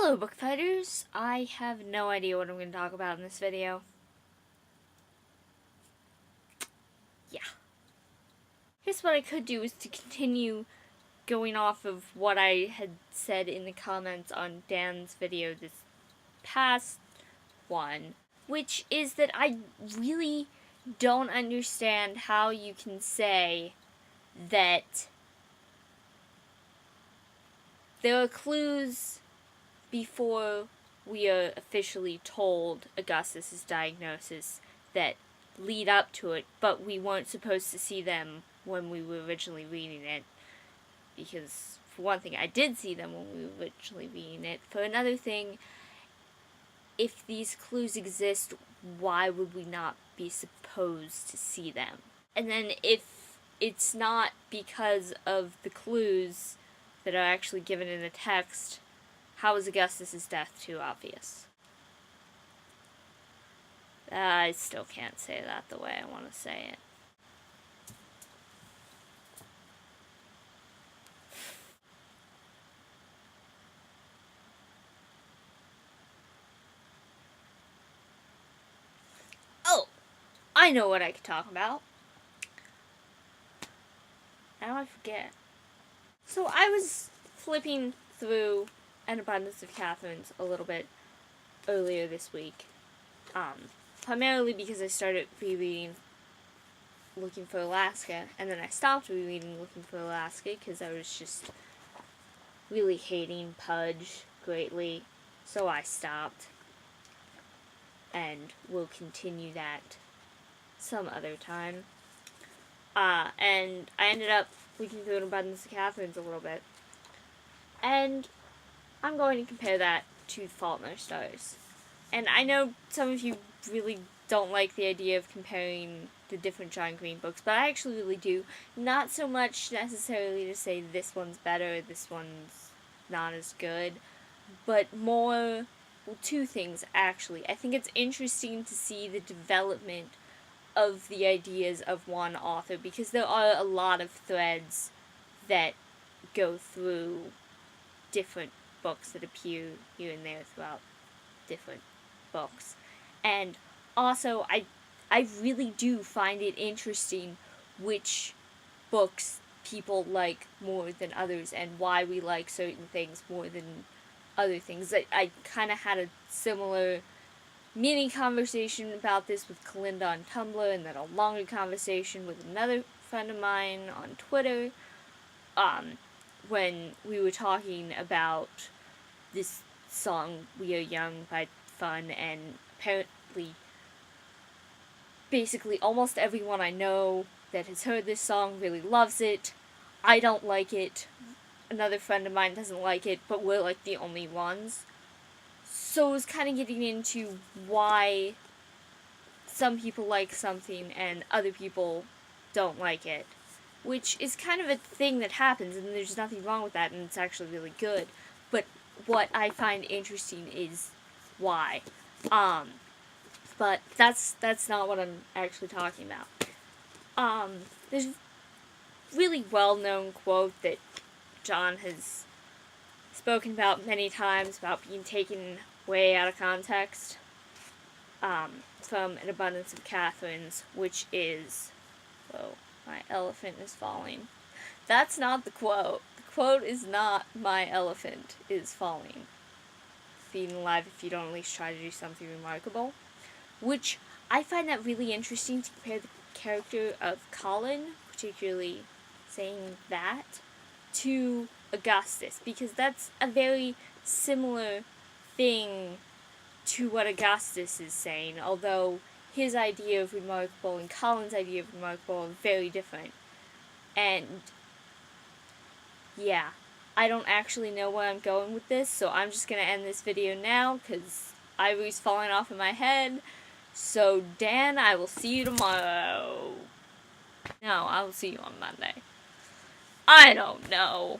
Hello, book fighters. I have no idea what I'm going to talk about in this video. Yeah. Here's what I could do is to continue going off of what I had said in the comments on Dan's video this past one, which is that I really don't understand how you can say that there are clues before we are officially told Augustus's diagnosis that lead up to it, but we weren't supposed to see them when we were originally reading it. Because, for one thing, I did see them when we were originally reading it. For another thing, if these clues exist, why would we not be supposed to see them? And then if it's not because of the clues that are actually given in the text, how is Augustus's death too obvious? I still can't say that the way I want to say it. Oh! I know what I could talk about. Now I forget. So I was flipping through An Abundance of Catherines a little bit earlier this week. Primarily because I started rereading Looking for Alaska, and then I stopped rereading Looking for Alaska because I was just really hating Pudge greatly, so I stopped, and will continue that some other time. And I ended up looking through An Abundance of Catherines a little bit, and I'm going to compare that to Fault in Our Stars. And I know some of you really don't like the idea of comparing the different John Green books, but I actually really do. Not so much necessarily to say this one's better, this one's not as good, but more, well, two things actually. I think it's interesting to see the development of the ideas of one author, because there are a lot of threads that go through different books that appear here and there throughout different books. And also, I really do find it interesting which books people like more than others, and why we like certain things more than other things. I kind of had a similar mini conversation about this with Kalinda on Tumblr, and then a longer conversation with another friend of mine on Twitter, when we were talking about this song, We Are Young by Fun, and apparently basically almost everyone I know that has heard this song really loves it. I don't like it. Another friend of mine doesn't like it, but we're like the only ones. So it was kind of getting into why some people like something and other people don't like it, which is kind of a thing that happens, and there's nothing wrong with that, and it's actually really good. But what I find interesting is why. But that's not what I'm actually talking about. There's a really well-known quote that John has spoken about many times about being taken way out of context, from An Abundance of Catherines, which is, whoa, my elephant is falling. That's not the quote. The quote is not, my elephant is falling. Being alive if you don't at least try to do something remarkable. Which, I find that really interesting to compare the character of Colin, particularly saying that, to Augustus, because that's a very similar thing to what Augustus is saying, although his idea of remarkable and Colin's idea of remarkable are very different. And yeah, I don't actually know where I'm going with this, so I'm just gonna end this video now, because Ivory's falling off in my head. So, Dan, I will see you tomorrow. No, I will see you on Monday. I don't know.